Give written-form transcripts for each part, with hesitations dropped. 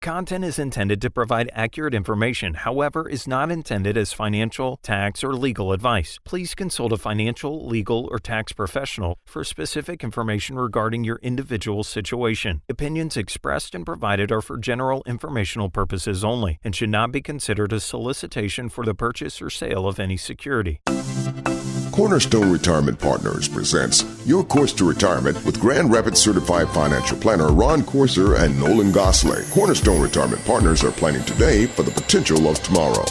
Content is intended to provide accurate information, however, is not intended as financial, tax, or legal advice. Please consult a financial, legal, or tax professional for specific information regarding your individual situation. Opinions expressed and provided are for general informational purposes only and should not be considered a solicitation for the purchase or sale of any security. Cornerstone Retirement Partners presents Your Course to Retirement with Grand Rapids Certified Financial Planner Ron Corser and Nolan Gosley. Cornerstone Retirement Partners are planning today for the potential of tomorrow.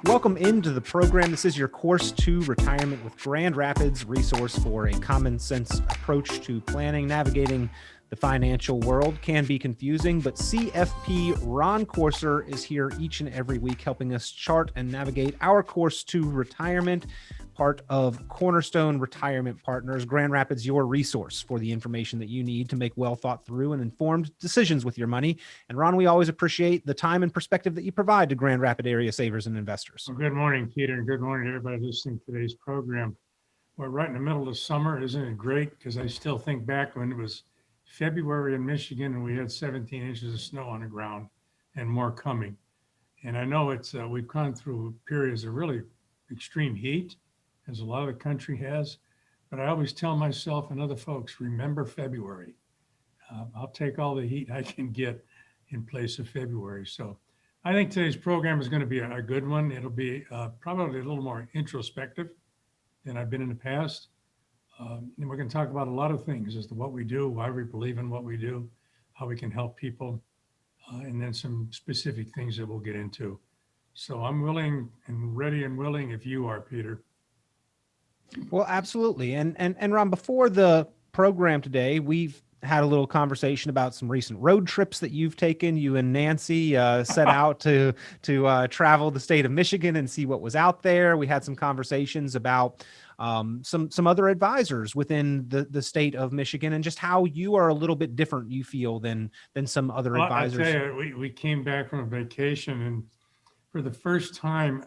Welcome into the program. This is your Course to Retirement with Grand Rapids, resource for a common sense approach to planning, navigating the financial world. Can be confusing, but CFP Ron Corser is here each and every week helping us chart and navigate our course to retirement. Part of Cornerstone Retirement Partners. Grand Rapids, your resource for the information that you need to make well thought through and informed decisions with your money. And Ron, we always appreciate the time and perspective that you provide to Grand Rapids area savers and investors. Well, good morning, Peter, and good morning to everybody listening to today's program. We're right in the middle of summer. Isn't it great? Because I still think back when it was February in Michigan and we had 17 inches of snow on the ground and more coming. And I know we've gone through periods of really extreme heat, as a lot of the country has, but I always tell myself and other folks, remember February. I'll take all the heat I can get in place of February. So I think today's program is going to be a good one. It'll be probably a little more introspective than I've been in the past. And we're going to talk about a lot of things as to what we do, why we believe in what we do, how we can help people, and then some specific things that we'll get into. So I'm willing and ready and willing if you are, Peter. Well, absolutely. And Ron, before the program today, we've had a little conversation about some recent road trips that you've taken. You and Nancy set out to travel the state of Michigan and see what was out there. We had some conversations about some other advisors within the state of Michigan and just how you are a little bit different, you feel, than some other advisors. I tell you, we came back from a vacation, and for the first time,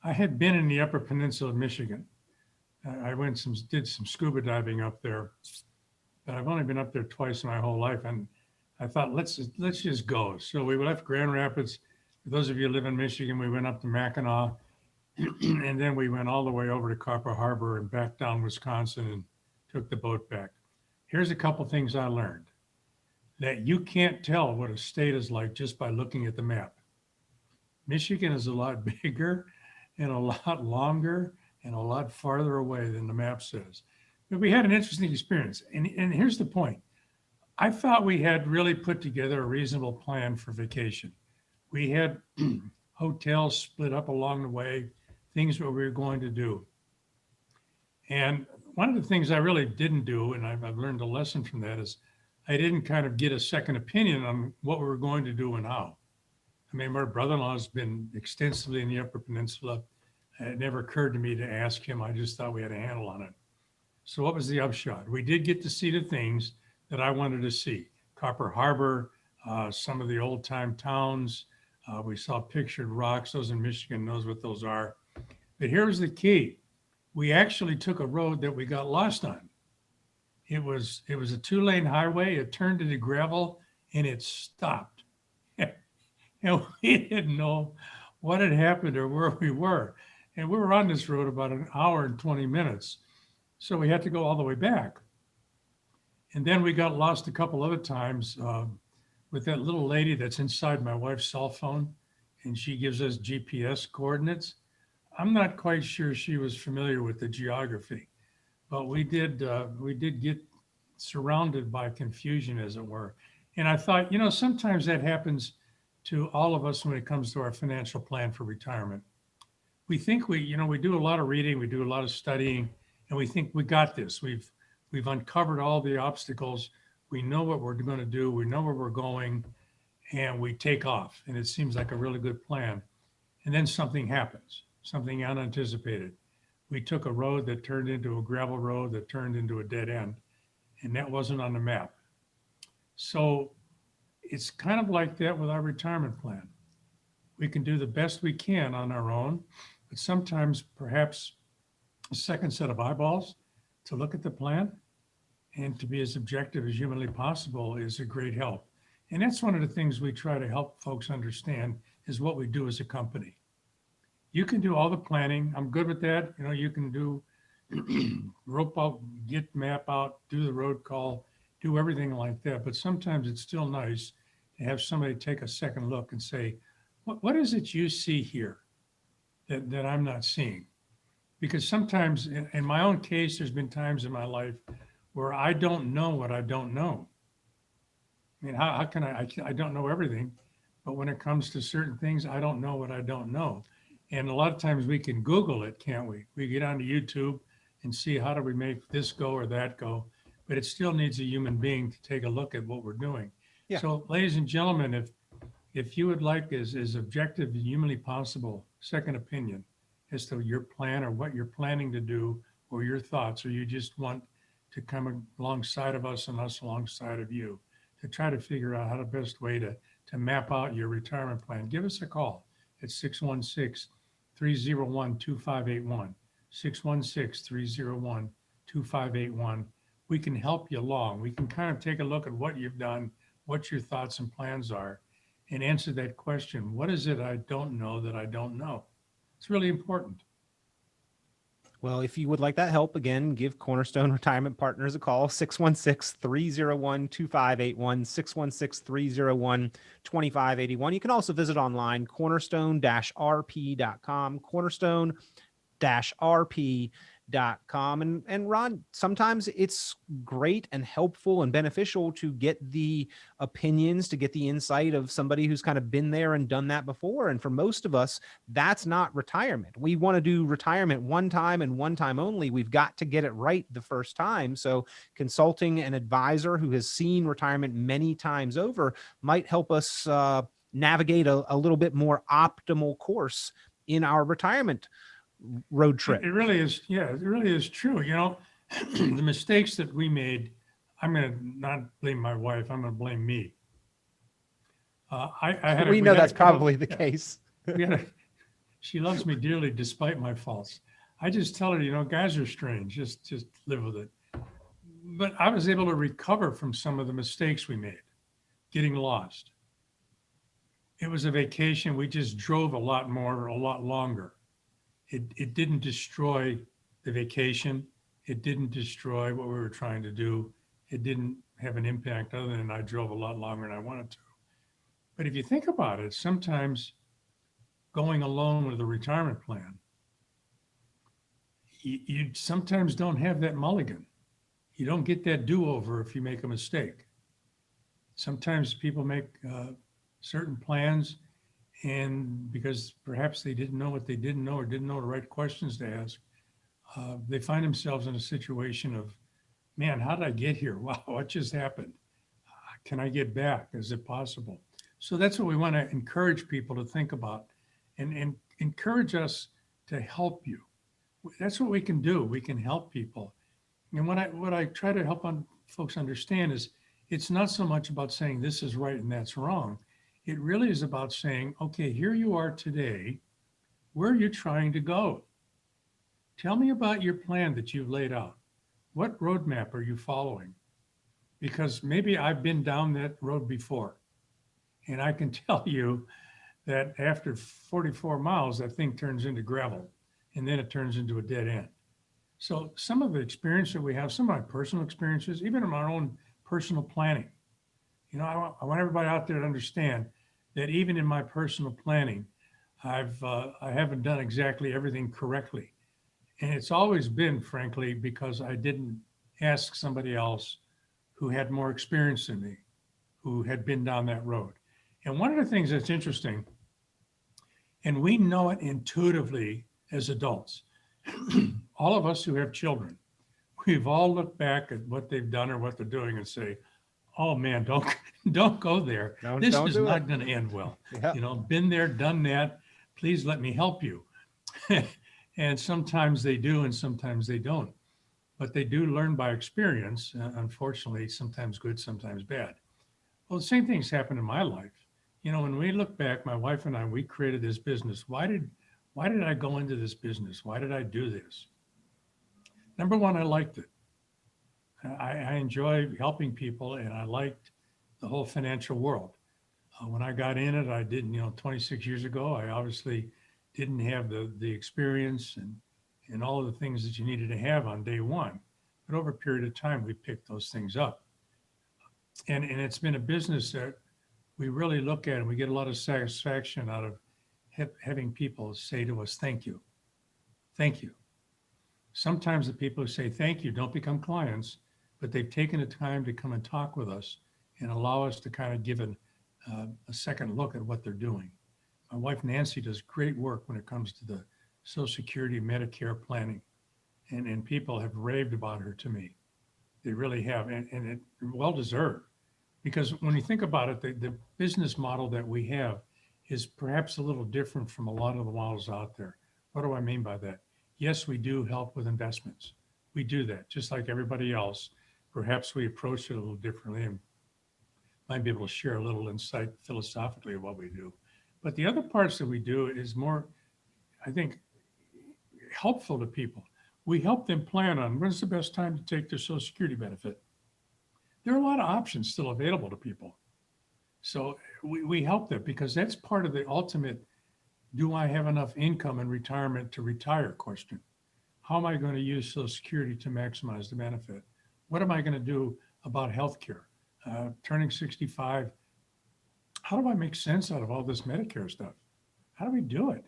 I had been in the Upper Peninsula of Michigan. I did some scuba diving up there, but I've only been up there twice in my whole life. And I thought, let's just go. So we left Grand Rapids. For those of you who live in Michigan, we went up to Mackinac, and then we went all the way over to Copper Harbor and back down Wisconsin and took the boat back. Here's a couple things I learned. That you can't tell what a state is like just by looking at the map. Michigan is a lot bigger and a lot longer and a lot farther away than the map says. But we had an interesting experience. And here's the point. I thought we had really put together a reasonable plan for vacation. We had hotels split up along the way, things that we were going to do. And one of the things I really didn't do, and I've learned a lesson from that, is I didn't kind of get a second opinion on what we were going to do and how. I mean, my brother-in-law has been extensively in the Upper Peninsula. It never occurred to me to ask him. I just thought we had a handle on it. So what was the upshot? We did get to see the things that I wanted to see. Copper Harbor, some of the old time towns. We saw pictured rocks. Those in Michigan knows what those are. But here's the key. We actually took a road that we got lost on. It was a 2-lane highway. It turned into gravel and it stopped. And we didn't know what had happened or where we were. And we were on this road about an hour and 20 minutes. So we had to go all the way back. And then we got lost a couple other times with that little lady that's inside my wife's cell phone, and she gives us GPS coordinates. I'm not quite sure she was familiar with the geography, but we did get surrounded by confusion, as it were. And I thought, sometimes that happens to all of us when it comes to our financial plan for retirement. We think we do a lot of reading, we do a lot of studying, and we think we got this. We've uncovered all the obstacles. We know what we're going to do. We know where we're going, and we take off. And it seems like a really good plan. And then something happens, something unanticipated. We took a road that turned into a gravel road that turned into a dead end, and that wasn't on the map. So it's kind of like that with our retirement plan. We can do the best we can on our own, but sometimes perhaps a second set of eyeballs to look at the plan and to be as objective as humanly possible is a great help. And that's one of the things we try to help folks understand is what we do as a company. You can do all the planning. I'm good with that. You know, you can do rope out, get map out, do the road call, do everything like that. But sometimes it's still nice to have somebody take a second look and say, what is it you see here that I'm not seeing? Because sometimes in my own case, there's been times in my life where I don't know what I don't know. I mean, how can I don't know everything, but when it comes to certain things, I don't know what I don't know. And a lot of times we can Google it, can't we? We get onto YouTube and see how do we make this go or that go, but it still needs a human being to take a look at what we're doing. Yeah. So ladies and gentlemen, if you would like as objective and humanly possible, second opinion as to your plan or what you're planning to do or your thoughts, or you just want to come alongside of us and us alongside of you to try to figure out how the best way to map out your retirement plan, give us a call at 616-301-2581, 616-301-2581. We can help you along. We can kind of take a look at what you've done, what your thoughts and plans are, and answer that question. What is it I don't know that I don't know? It's really important. Well, if you would like that help, again, give Cornerstone Retirement Partners a call, 616-301-2581, 616-301-2581. You can also visit online, cornerstone-rp.com, cornerstone-rp.com. And Ron, sometimes it's great and helpful and beneficial to get the opinions, to get the insight of somebody who's kind of been there and done that before. And for most of us, that's not retirement. We want to do retirement one time and one time only. We've got to get it right the first time. So consulting an advisor who has seen retirement many times over might help us navigate a little bit more optimal course in our retirement road trip. It really is. Yeah, it really is true. You know, the mistakes that we made, I'm going to not blame my wife. I'm going to blame me. We know that's probably the case. She loves me dearly despite my faults. I just tell her, you know, guys are strange. Just live with it. But I was able to recover from some of the mistakes we made, getting lost. It was a vacation. We just drove a lot more, a lot longer. It didn't destroy the vacation. It didn't destroy what we were trying to do. It didn't have an impact other than I drove a lot longer than I wanted to. But if you think about it, sometimes going alone with a retirement plan, you sometimes don't have that mulligan. You don't get that do-over if you make a mistake. Sometimes people make certain plans, and because perhaps they didn't know what they didn't know or didn't know the right questions to ask, they find themselves in a situation of, man, how did I get here? Wow, what just happened? Can I get back? Is it possible? So that's what we want to encourage people to think about and encourage us to help you. That's what we can do. We can help people. And what I try to help folks understand is it's not so much about saying this is right and that's wrong. It really is about saying, okay, here you are today. Where are you trying to go? Tell me about your plan that you've laid out. What roadmap are you following? Because maybe I've been down that road before. And I can tell you that after 44 miles, that thing turns into gravel. And then it turns into a dead end. So some of the experience that we have, some of my personal experiences, even in my own personal planning, you know, I want everybody out there to understand that even in my personal planning, I haven't done exactly everything correctly. And it's always been, frankly, because I didn't ask somebody else who had more experience than me, who had been down that road. And one of the things that's interesting, and we know it intuitively as adults, all of us who have children, we've all looked back at what they've done or what they're doing and say, oh man, don't go there. This is not going to end well. Yeah. You know, been there, done that. Please let me help you. And sometimes they do, and sometimes they don't. But they do learn by experience. Unfortunately, sometimes good, sometimes bad. Well, the same things happened in my life. You know, when we look back, my wife and I, we created this business. Why did I go into this business? Why did I do this? Number one, I liked it. I enjoy helping people, and I liked the whole financial world. When I got in it, I didn't, 26 years ago, I obviously didn't have the experience and all of the things that you needed to have on day one. But over a period of time, we picked those things up. And it's been a business that we really look at, and we get a lot of satisfaction out of having people say to us, thank you. Thank you. Sometimes the people who say thank you don't become clients, but they've taken the time to come and talk with us and allow us to kind of give a second look at what they're doing. My wife, Nancy, does great work when it comes to the Social Security, Medicare planning, and people have raved about her to me. They really have, and it well deserved. Because when you think about it, the business model that we have is perhaps a little different from a lot of the models out there. What do I mean by that? Yes, we do help with investments. We do that, just like everybody else. Perhaps we approach it a little differently and might be able to share a little insight philosophically of what we do. But the other parts that we do is more, I think, helpful to people. We help them plan on when's the best time to take their Social Security benefit. There are a lot of options still available to people. So we help them because that's part of the ultimate, do I have enough income in retirement to retire question. How am I going to use Social Security to maximize the benefit? What am I going to do about healthcare? Turning 65, how do I make sense out of all this Medicare stuff? How do we do it?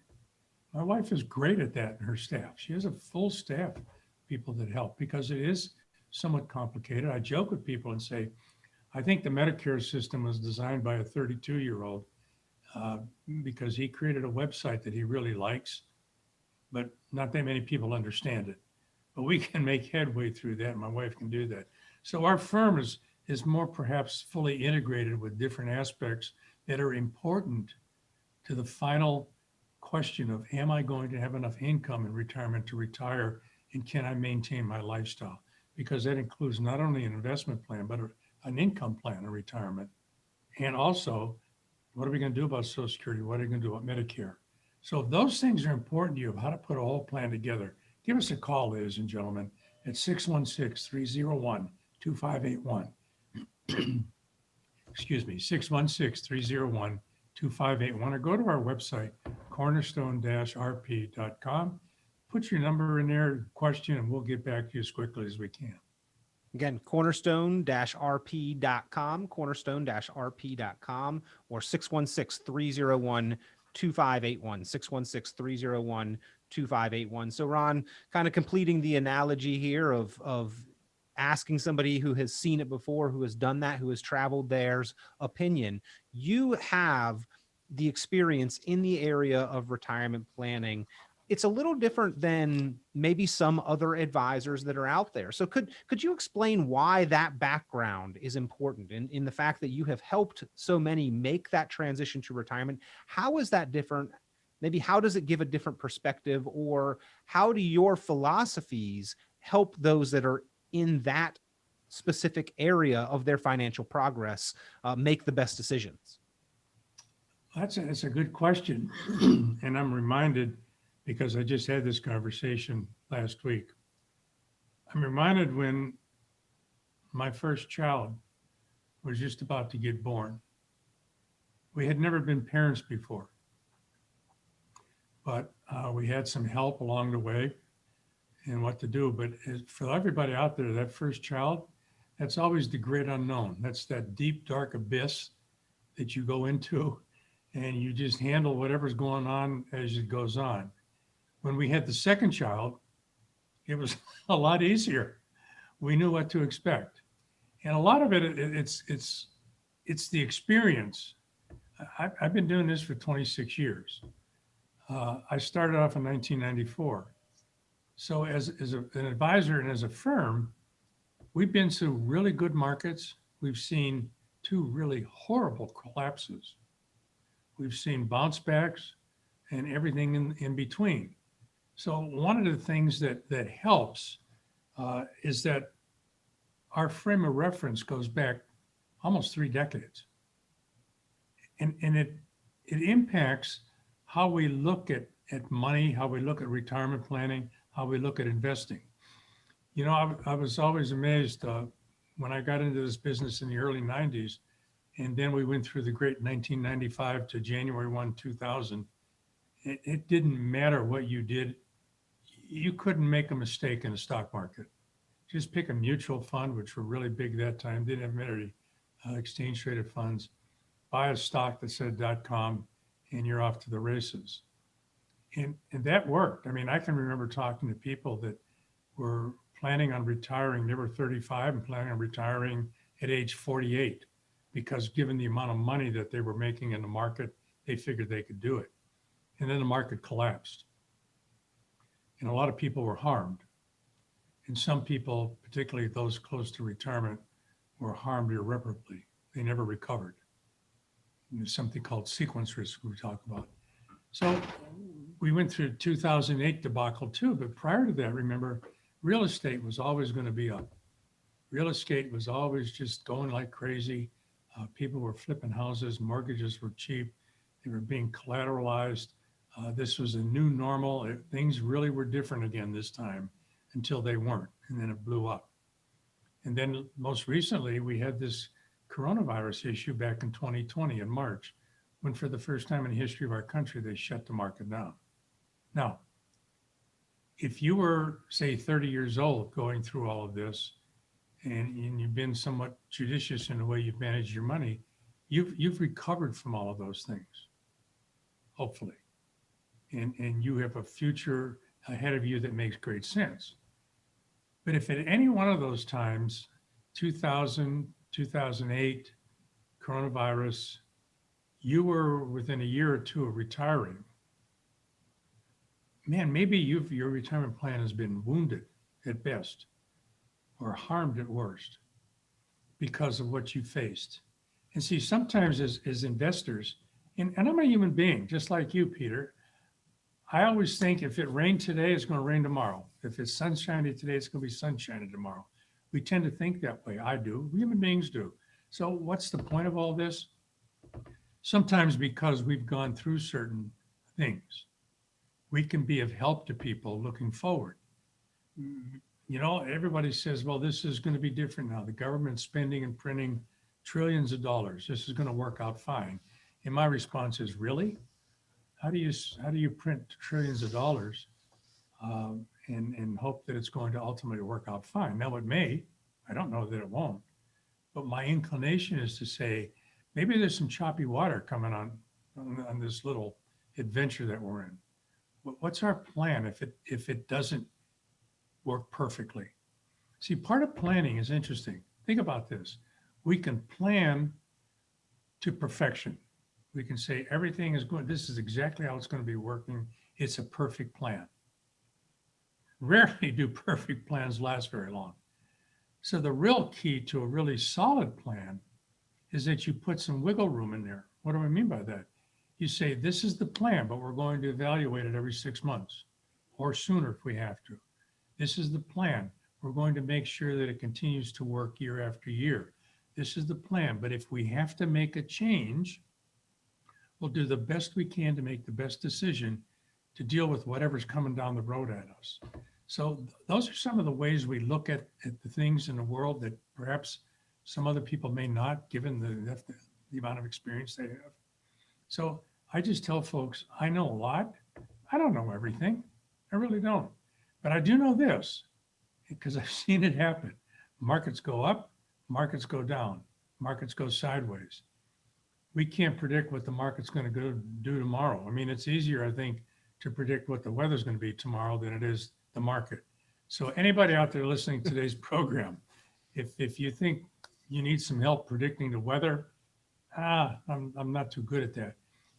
My wife is great at that and her staff. She has a full staff of people that help because it is somewhat complicated. I joke with people and say, I think the Medicare system was designed by a 32-year-old because he created a website that he really likes, but not that many people understand it. But we can make headway through that. My wife can do that. So our firm is more perhaps fully integrated with different aspects that are important to the final question of, am I going to have enough income in retirement to retire, and can I maintain my lifestyle? Because that includes not only an investment plan, but an income plan in retirement. And also, what are we going to do about Social Security? What are we going to do about Medicare? So if those things are important to you, of how to put a whole plan together, give us a call, ladies and gentlemen, at 616-301-2581. Excuse me, 616-301-2581, or go to our website, cornerstone-rp.com. Put your number in there, question, and we'll get back to you as quickly as we can. Again, cornerstone-rp.com, cornerstone-rp.com, or 616-301-2581, 616-301-2581. So Ron, kind of completing the analogy here of asking somebody who has seen it before, who has done that, who has traveled there's opinion. You have the experience in the area of retirement planning. It's a little different than maybe some other advisors that are out there. So could you explain why that background is important in the fact that you have helped so many make that transition to retirement? How is that different? Maybe how does it give a different perspective, or how do your philosophies help those that are in that specific area of their financial progress make the best decisions? That's a good question. And I'm reminded, because I just had this conversation last week, I'm reminded when my first child was just about to get born. We had never been parents before, but we had some help along the way and what to do. But for everybody out there, that first child, that's always the great unknown. That's that deep, dark abyss that you go into and you just handle whatever's going on as it goes on. When we had the second child, it was a lot easier. We knew what to expect. And a lot of it's the experience. I've been doing this for 26 years. I started off in 1994. So as an advisor and as a firm, we've been through really good markets. We've seen two really horrible collapses. We've seen bounce backs and everything in between. So one of the things that helps is that our frame of reference goes back almost 3 decades. And it impacts how we look at money, how we look at retirement planning, how we look at investing. I was always amazed when I got into this business in the early 90s And then we went through the great 1995 to January 1, 2000. It didn't matter what you did. You couldn't make a mistake in the stock market. Just pick a mutual fund, which were really big that time, didn't have many exchange traded funds, buy a stock that said .com, and you're off to the races. And that worked. I mean, I can remember talking to people that were planning on retiring. They were 35 and planning on retiring at age 48, because given the amount of money that they were making in the market, they figured they could do it. And then the market collapsed. And a lot of people were harmed. And some people, particularly those close to retirement, were harmed irreparably. They never recovered. And there's something called sequence risk we talk about. So we went through 2008 debacle too, but prior to that, remember, real estate was always going to be up. Real estate was always just going like crazy. People were flipping houses, mortgages were cheap, they were being collateralized. This was a new normal. Things really were different again this time until they weren't, and then it blew up. And then most recently, we had this coronavirus issue back in 2020 in March, when for the first time in the history of our country, they shut the market down. Now, if you were, say, 30 years old going through all of this, and you've been somewhat judicious in the way you've managed your money, you've recovered from all of those things, hopefully. And you have a future ahead of you that makes great sense. But if at any one of those times, 2000, 2008, coronavirus, you were within a year or two of retiring, man, maybe your retirement plan has been wounded at best or harmed at worst because of what you faced. And see, sometimes as investors, and I'm a human being, just like you, Peter, I always think if it rained today, it's going to rain tomorrow. If it's sunshiny today, it's going to be sunshiny tomorrow. We tend to think that way. I do. Human beings do. So what's the point of all this? Sometimes because we've gone through certain things, we can be of help to people looking forward. You know, everybody says, well, this is going to be different now. The government's spending and printing trillions of dollars. This is going to work out fine. And my response is, really? How do you print trillions of dollars and hope that it's going to ultimately work out fine? Now it may. I don't know that it won't. But my inclination is to say, maybe there's some choppy water coming on this little adventure that we're in. What's our plan if it doesn't work perfectly? See, part of planning is interesting. Think about this. We can plan to perfection. We can say everything is going, this is exactly how it's going to be working. It's a perfect plan. Rarely do perfect plans last very long. So the real key to a really solid plan is that you put some wiggle room in there. What do I mean by that? You say, this is the plan, but we're going to evaluate it every 6 months or sooner if we have to. This is the plan. We're going to make sure that it continues to work year after year. This is the plan. But if we have to make a change, we'll do the best we can to make the best decision to deal with whatever's coming down the road at us. So those are some of the ways we look at the things in the world that perhaps some other people may not, given the amount of experience they have. So I just tell folks, I know a lot. I don't know everything. I really don't. But I do know this, because I've seen it happen. Markets go up, markets go down, markets go sideways. We can't predict what the market's going to do tomorrow. I mean, it's easier, I think, to predict what the weather's going to be tomorrow than it is the market. So anybody out there listening to today's program, if you think you need some help predicting the weather, I'm not too good at that.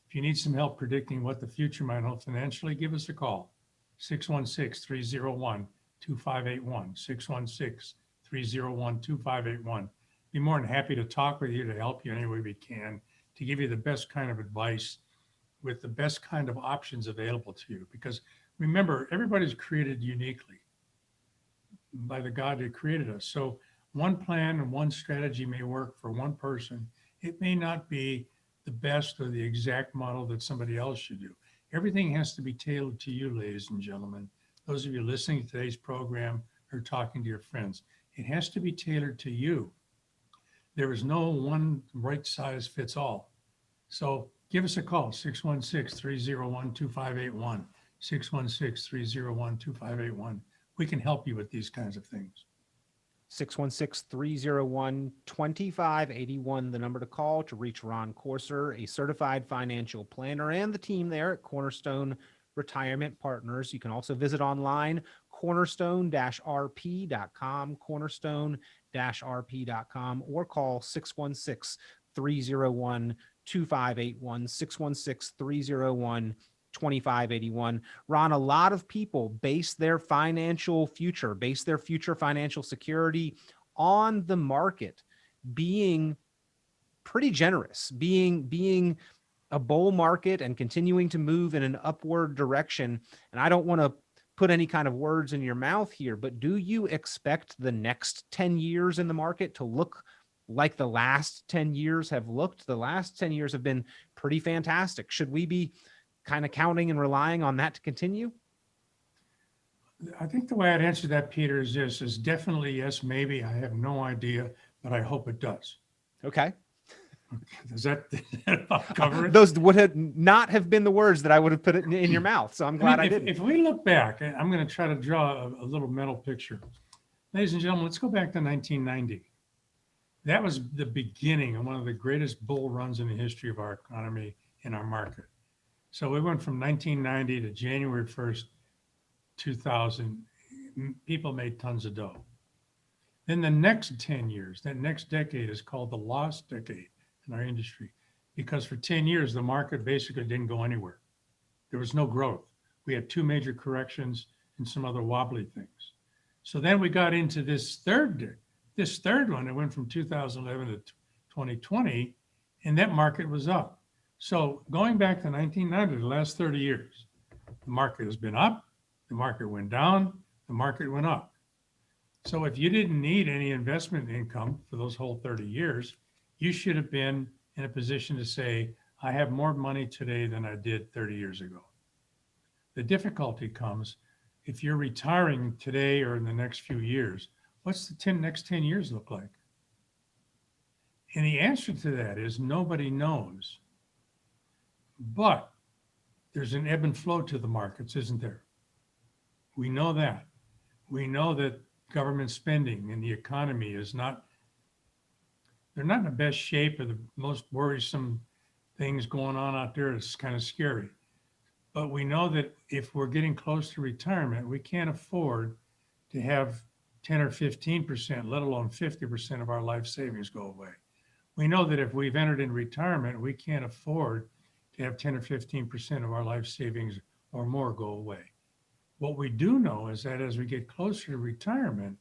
If you need some help predicting what the future might hold financially, give us a call, 616-301-2581, 616-301-2581. Be more than happy to talk with you, to help you any way we can, to give you the best kind of advice with the best kind of options available to you. Because remember, everybody's created uniquely by the God that created us. So one plan and one strategy may work for one person. It may not be the best or the exact model that somebody else should do. Everything has to be tailored to you, ladies and gentlemen. Those of you listening to today's program or talking to your friends, it has to be tailored to you. There is no one right size fits all. So give us a call, 616-301-2581, 616-301-2581. We can help you with these kinds of things. 616-301-2581, the number to call to reach Ron Courser, a certified financial planner, and the team there at Cornerstone Retirement Partners. You can also visit online, cornerstone-rp.com, cornerstone-rp.com, or call 616-301-2581, 616-301-2581. Ron, a lot of people base their future financial security on the market being pretty generous, being a bull market and continuing to move in an upward direction. And I don't want to put any kind of words in your mouth here, but do you expect the next 10 years in the market to look like the last 10 years have looked? The last 10 years have been pretty fantastic. Should we be kind of counting and relying on that to continue? I think the way I'd answer that, Peter, is this: is definitely yes, maybe. I have no idea, but I hope it does. Okay. Does that about cover it? Those would not have been the words that I would have put it in your mouth. So I'm glad I didn't. If we look back, I'm going to try to draw a little mental picture. Ladies and gentlemen, let's go back to 1990. That was the beginning of one of the greatest bull runs in the history of our economy and our market. So we went from 1990 to January 1st, 2000. People made tons of dough. Then the next 10 years, that next decade is called the lost decade in our industry, because for 10 years, the market basically didn't go anywhere. There was no growth. We had two major corrections and some other wobbly things. So then we got into this third one. It went from 2011 to 2020, and that market was up. So going back to 1990, the last 30 years, the market has been up, the market went down, the market went up. So if you didn't need any investment income for those whole 30 years, you should have been in a position to say, I have more money today than I did 30 years ago. The difficulty comes if you're retiring today or in the next few years. What's the next 10 years look like? And the answer to that is nobody knows. But there's an ebb and flow to the markets, isn't there? We know that. We know that government spending and the economy is not, they're not in the best shape, or the most worrisome things going on out there. It's kind of scary. But we know that if we're getting close to retirement, we can't afford to have 10 or 15%, let alone 50% of our life savings go away. We know that if we've entered in retirement, we can't afford to have 10 or 15% of our life savings or more go away. What we do know is that as we get closer to retirement,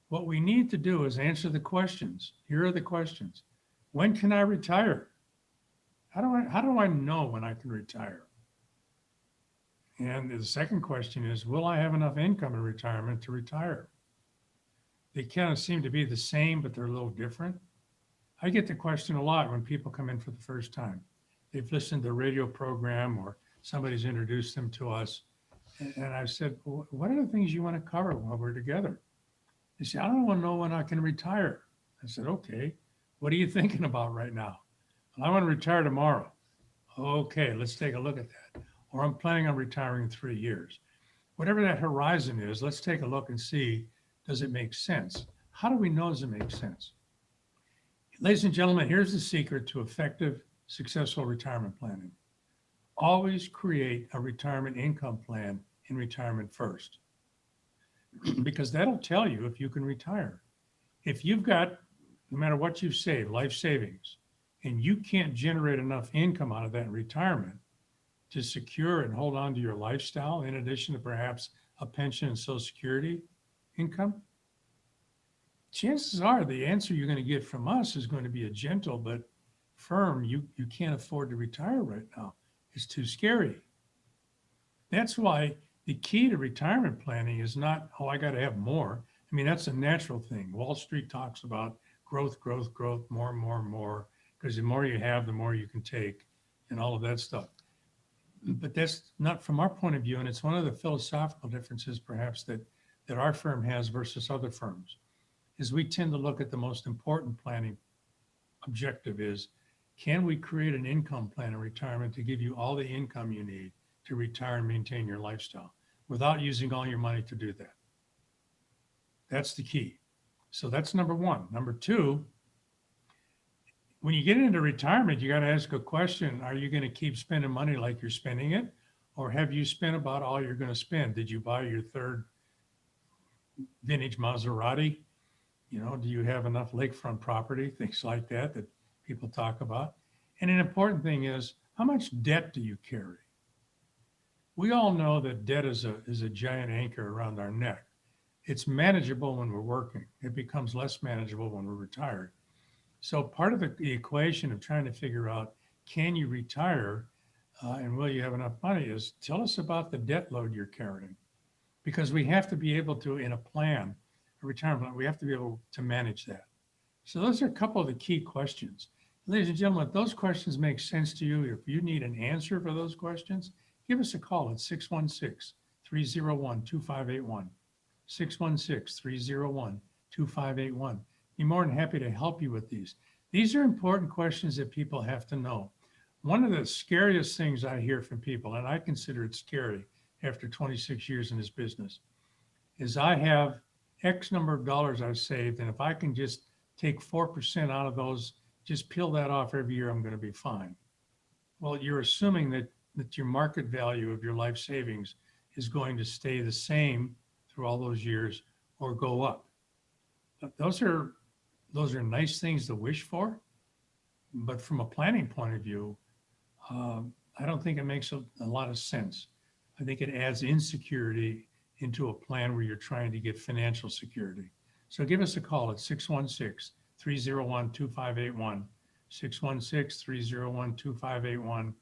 what we need to do is answer the questions. Here are the questions. When can I retire? How do I know when I can retire? And the second question is, will I have enough income in retirement to retire? They kind of seem to be the same, but they're a little different. I get the question a lot when people come in for the first time. They've listened to a radio program or somebody's introduced them to us. And I've said, well, what are the things you want to cover while we're together? They say, I don't want to know when I can retire. I said, okay, what are you thinking about right now? Well, I want to retire tomorrow. Okay, let's take a look at that. Or I'm planning on retiring in 3 years. Whatever that horizon is, let's take a look and see, does it make sense? How do we know does it make sense? Ladies and gentlemen, here's the secret to effective, successful retirement planning. Always create a retirement income plan in retirement first, because that'll tell you if you can retire. If you've got, no matter what you've saved, life savings, and you can't generate enough income out of that in retirement to secure and hold on to your lifestyle, in addition to perhaps a pension and Social Security income, chances are the answer you're going to get from us is going to be a gentle but firm, you can't afford to retire right now. It's too scary. That's why the key to retirement planning is not, oh, I got to have more. I mean, that's a natural thing. Wall Street talks about growth, more, because the more you have, the more you can take and all of that stuff. But that's not from our point of view. And it's one of the philosophical differences perhaps that our firm has versus other firms, is we tend to look at the most important planning objective is, can we create an income plan in retirement to give you all the income you need to retire and maintain your lifestyle without using all your money to do that? That's the key. So that's number one. Number two, when you get into retirement, you got to ask a question. Are you going to keep spending money like you're spending it? Or have you spent about all you're going to spend? Did you buy your third vintage Maserati? You know, do you have enough lakefront property? Things like that people talk about. And an important thing is, how much debt do you carry? We all know that debt is a giant anchor around our neck. It's manageable when we're working. It becomes less manageable when we're retired. So part of the equation of trying to figure out, can you retire and will you have enough money, is tell us about the debt load you're carrying. Because we have to be able to, in a plan, a retirement plan, we have to be able to manage that. So those are a couple of the key questions. Ladies and gentlemen, if those questions make sense to you, if you need an answer for those questions, give us a call at 616-301-2581. 616-301-2581. Be more than happy to help you with these. These are important questions that people have to know. One of the scariest things I hear from people, and I consider it scary after 26 years in this business, is I have X number of dollars I've saved, and if I can just take 4% out of those, just peel that off every year, I'm going to be fine. Well, you're assuming that your market value of your life savings is going to stay the same through all those years or go up. But those are nice things to wish for, but from a planning point of view, I don't think it makes a lot of sense. I think it adds insecurity into a plan where you're trying to get financial security. So give us a call at 616-301-2581, 616-301-2581,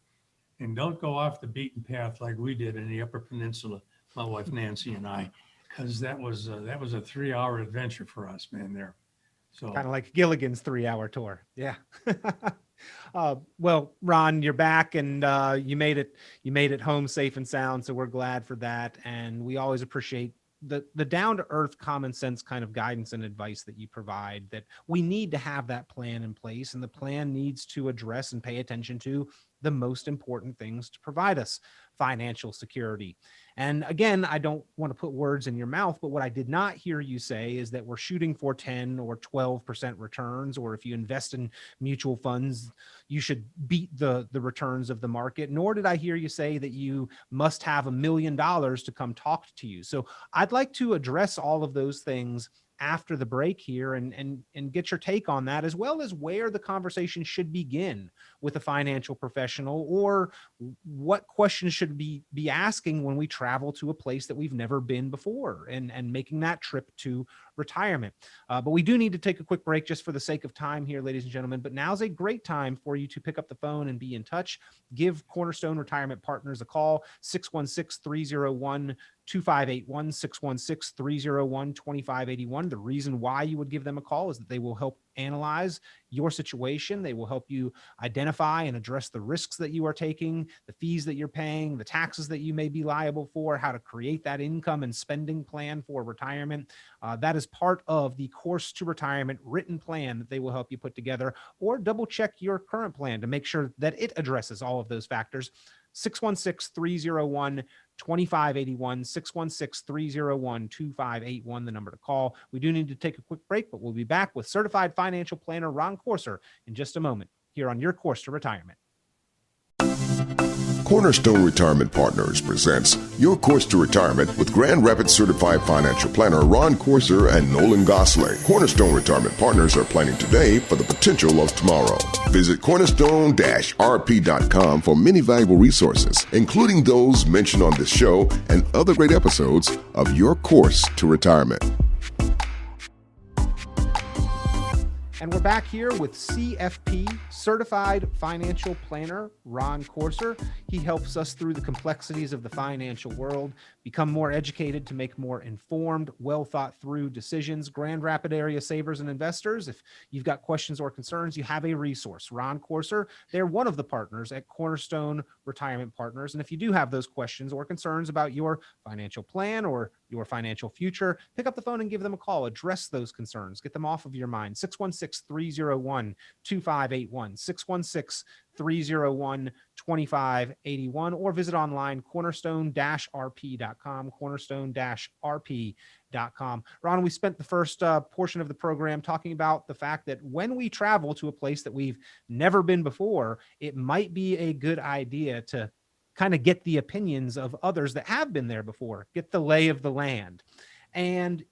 and don't go off the beaten path like we did in the Upper Peninsula, my wife Nancy and I, because that was a 3-hour adventure for us, man, there. So kind of like Gilligan's 3-hour tour. Yeah. Well, Ron, you're back, and you made it home safe and sound. So we're glad for that. And we always appreciate the down to earth, common sense kind of guidance and advice that you provide, that we need to have that plan in place, and the plan needs to address and pay attention to the most important things to provide us financial security. And again, I don't want to put words in your mouth, but what I did not hear you say is that we're shooting for 10 or 12% returns, or if you invest in mutual funds, you should beat the returns of the market. Nor did I hear you say that you must have $1 million to come talk to you. So I'd like to address all of those things after the break here and get your take on that, as well as where the conversation should begin with a financial professional, or what questions should be asking when we travel to a place that we've never been before, and making that trip to retirement. But we do need to take a quick break just for the sake of time here, ladies and gentlemen. But now's a great time for you to pick up the phone and be in touch. Give Cornerstone Retirement Partners a call, 616-301-2581, 616-301-2581. The reason why you would give them a call is that they will help analyze your situation. They will help you identify and address the risks that you are taking, the fees that you're paying, the taxes that you may be liable for, how to create that income and spending plan for retirement. That is part of the Course to Retirement written plan that they will help you put together, or double check your current plan to make sure that it addresses all of those factors. 616-301-2581, 616-301-2581, the number to call. We do need to take a quick break, but we'll be back with certified financial planner Ron Corser in just a moment here on Your Course to Retirement. Cornerstone Retirement Partners presents Your Course to Retirement with Grand Rapids Certified Financial Planner Ron Corser and Nolan Gosley. Cornerstone Retirement Partners are planning today for the potential of tomorrow. Visit cornerstone-rp.com for many valuable resources, including those mentioned on this show and other great episodes of Your Course to Retirement. And we're back here with CFP, Certified Financial Planner Ron Corser. He helps us through the complexities of the financial world, become more educated to make more informed, well thought through decisions. Grand Rapids area savers and investors, if you've got questions or concerns, you have a resource. Ron Corser, they're one of the partners at Cornerstone Retirement Partners. And if you do have those questions or concerns about your financial plan or your financial future. Pick up the phone and give them a call. Address those concerns. Get them off of your mind. 616-301-2581. 616-301-2581, or visit online, cornerstone-rp.com, cornerstone-rp.com. Ron, we spent the first portion of the program talking about the fact that when we travel to a place that we've never been before, it might be a good idea to kind of get the opinions of others that have been there before, get the lay of the land. And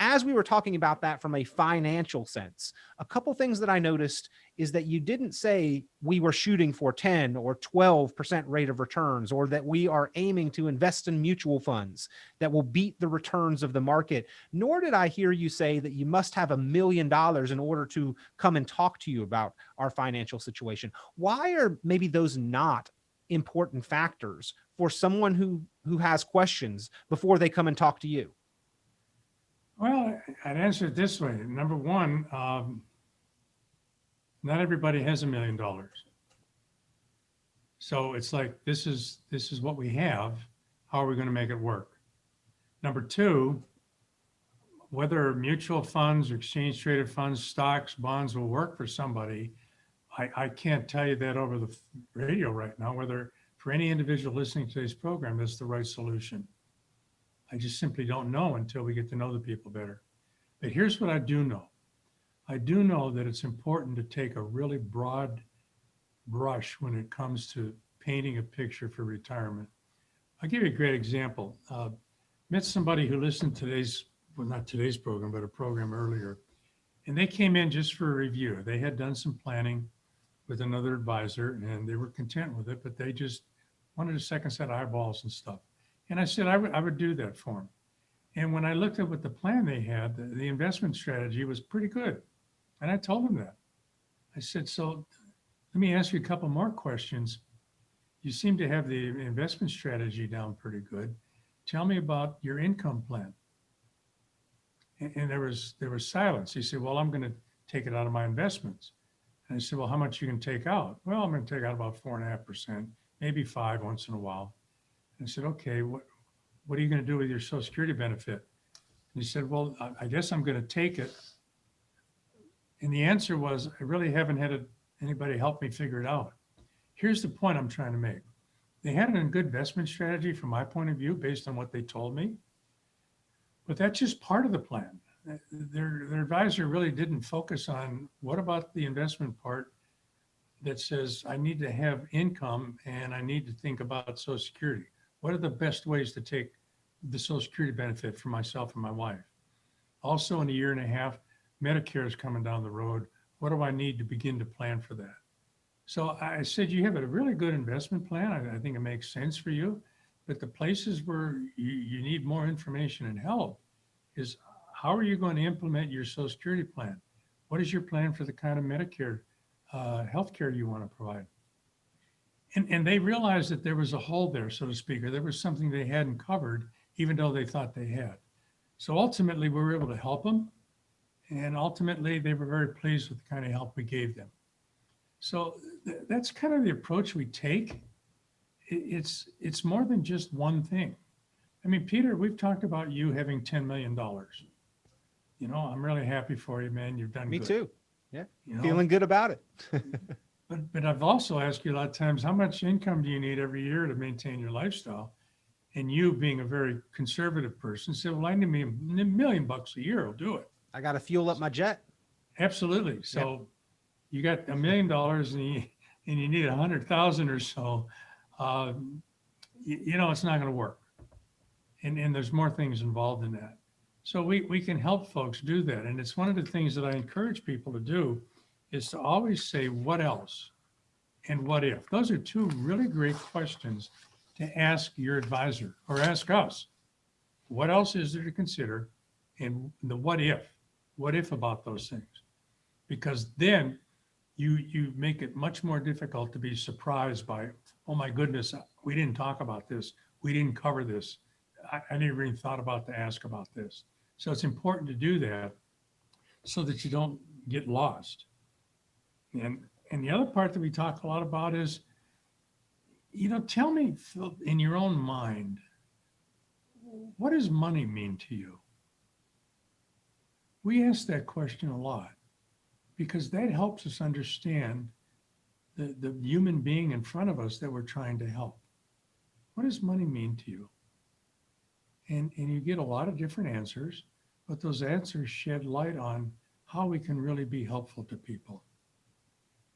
as we were talking about that from a financial sense, a couple things that I noticed is that you didn't say we were shooting for 10 or 12% rate of returns, or that we are aiming to invest in mutual funds that will beat the returns of the market. Nor did I hear you say that you must have $1 million in order to come and talk to you about our financial situation. Why are maybe those not important factors for someone who has questions before they come and talk to you? Well, I'd answer it this way. Number one, not everybody has $1 million. So it's like, this is what we have. How are we going to make it work? Number two, whether mutual funds or exchange traded funds, stocks, bonds will work for somebody, I can't tell you that over the radio right now, whether for any individual listening to today's program, that's the right solution. I just simply don't know until we get to know the people better. But here's what I do know. I do know that it's important to take a really broad brush when it comes to painting a picture for retirement. I'll give you a great example. Met somebody who listened to not today's program, but a program earlier. And they came in just for a review. They had done some planning with another advisor and they were content with it, but they just wanted a second set of eyeballs and stuff. And I said, I would do that for them. And when I looked at what the plan they had, the investment strategy was pretty good. And I told them that. I said, so let me ask you a couple more questions. You seem to have the investment strategy down pretty good. Tell me about your income plan. And there was silence. He said, well, I'm going to take it out of my investments. And I said, well, how much you can take out? Well, I'm going to take out about 4.5%, maybe 5% once in a while. I said, okay, what are you going to do with your Social Security benefit? And he said, well, I guess I'm going to take it. And the answer was, I really haven't had anybody help me figure it out. Here's the point I'm trying to make. They had a good investment strategy from my point of view, based on what they told me. But that's just part of the plan. Their advisor really didn't focus on what about the investment part that says, I need to have income and I need to think about Social Security. What are the best ways to take the Social Security benefit for myself and my wife? Also, in a year and a half, Medicare is coming down the road. What do I need to begin to plan for that? So I said, you have a really good investment plan. I think it makes sense for you. But the places where you need more information and help is, how are you going to implement your Social Security plan? What is your plan for the kind of Medicare healthcare you want to provide? And they realized that there was a hole there, so to speak, or there was something they hadn't covered, even though they thought they had. So ultimately, we were able to help them. And ultimately, they were very pleased with the kind of help we gave them. So that's kind of the approach we take. It's more than just one thing. I mean, Peter, we've talked about you having $10 million. You know, I'm really happy for you, man. You've done Me good. too. Yeah, You know? feeling good about it. But I've also asked you a lot of times, how much income do you need every year to maintain your lifestyle? And you, being a very conservative person, said, well, I need me $1 million a year. I'll do it. I got to fuel up my jet. Absolutely. So you got $1 million and you need 100,000 or so. You know, it's not going to work. And there's more things involved in that. So we can help folks do that. And it's one of the things that I encourage people to do, is to always say, what else and what if? Those are two really great questions to ask your advisor, or ask us. What else is there to consider? And the what if about those things? Because then you make it much more difficult to be surprised by, oh my goodness, we didn't talk about this. We didn't cover this. I never even thought about to ask about this. So it's important to do that so that you don't get lost. And the other part that we talk a lot about is, you know, tell me in your own mind, what does money mean to you? We ask that question a lot because that helps us understand the human being in front of us that we're trying to help. What does money mean to you? And you get a lot of different answers, but those answers shed light on how we can really be helpful to people.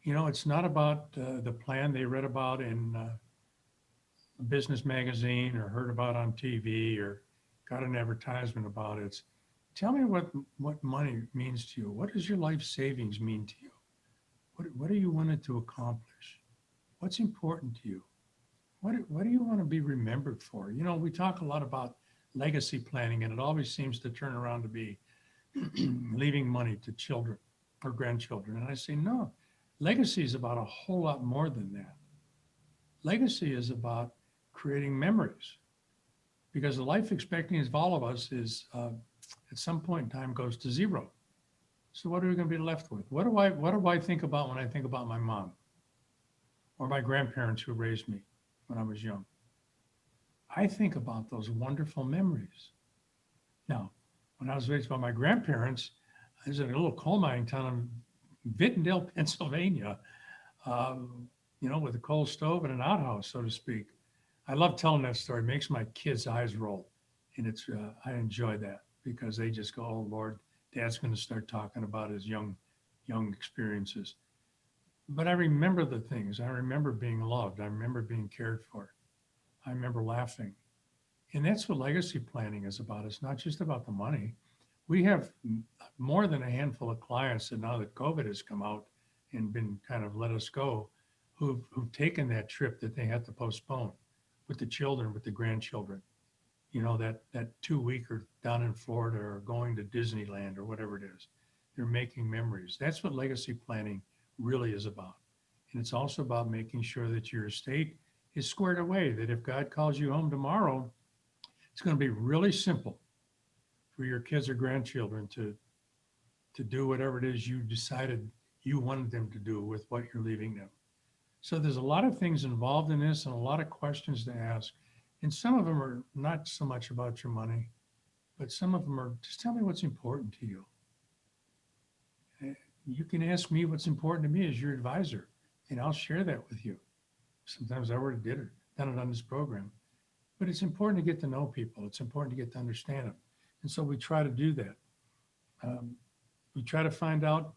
You know, it's not about the plan they read about in a business magazine or heard about on TV or got an advertisement about it. It's tell me what money means to you. What does your life savings mean to you? What do you want it to accomplish? What's important to you? What do you want to be remembered for? You know, we talk a lot about legacy planning, and it always seems to turn around to be leaving money to children or grandchildren. And I say, no, legacy is about a whole lot more than that. Legacy is about creating memories, because the life expectancy of all of us is at some point in time goes to zero. So what are we going to be left with? What do I think about when I think about my mom or my grandparents who raised me when I was young? I think about those wonderful memories. Now, when I was raised by my grandparents, I was in a little coal mining town in Vittendale, Pennsylvania, you know, with a coal stove and an outhouse, so to speak. I love telling that story. It makes my kids' eyes roll. And it's I enjoy that because they just go, oh, Lord, Dad's going to start talking about his young experiences. But I remember the things. I remember being loved. I remember being cared for. I remember laughing. And that's what legacy planning is about. It's not just about the money. We have more than a handful of clients that now that COVID has come out and been kind of let us go, who've taken that trip that they had to postpone with the children, with the grandchildren. You know, that 2-weeker down in Florida or going to Disneyland or whatever it is. They're making memories. That's what legacy planning really is about. And it's also about making sure that your estate is squared away, that if God calls you home tomorrow, it's going to be really simple for your kids or grandchildren to do whatever it is you decided you wanted them to do with what you're leaving them. So there's a lot of things involved in this and a lot of questions to ask. And some of them are not so much about your money, but some of them are just tell me what's important to you. You can ask me what's important to me as your advisor, and I'll share that with you. Sometimes I already done it on this program. But it's important to get to know people. It's important to get to understand them. And so we try to do that. We try to find out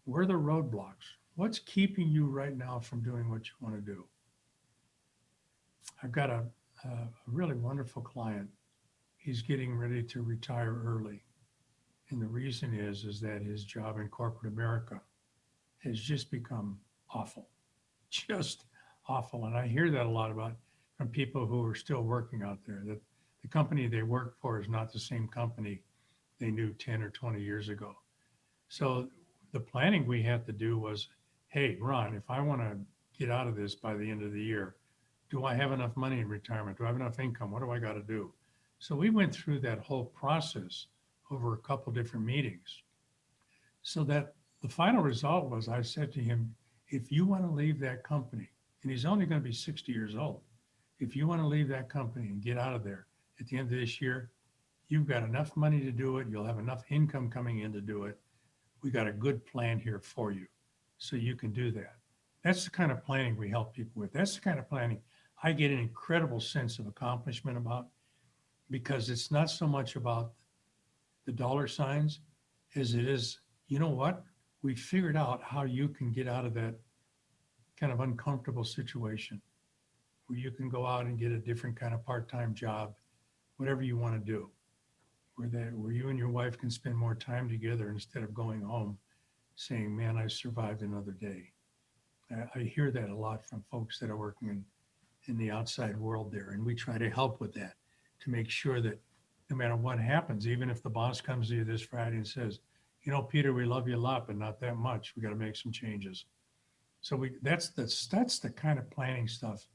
where are the roadblocks. What's keeping you right now from doing what you want to do? I've got a really wonderful client. He's getting ready to retire early. And the reason is that his job in corporate America has just become awful, just awful. And I hear that a lot from people who are still working out there, that the company they work for is not the same company they knew 10 or 20 years ago. So the planning we had to do was, hey, Ron, if I want to get out of this by the end of the year, do I have enough money in retirement? Do I have enough income? What do I got to do? So we went through that whole process over a couple different meetings. So that the final result was I said to him, if you want to leave that company, and he's only going to be 60 years old, if you want to leave that company and get out of there at the end of this year, you've got enough money to do it. You'll have enough income coming in to do it. We got a good plan here for you so you can do that. That's the kind of planning we help people with. That's the kind of planning I get an incredible sense of accomplishment about, because it's not so much about the dollar signs as it is, you know what? We figured out how you can get out of that kind of uncomfortable situation where you can go out and get a different kind of part-time job, whatever you want to do, where you and your wife can spend more time together instead of going home saying, man, I survived another day. I hear that a lot from folks that are working in the outside world there. And we try to help with that to make sure that no matter what happens, even if the boss comes to you this Friday and says, you know, Peter, we love you a lot, but not that much. We got to make some changes. So that's the kind of planning stuff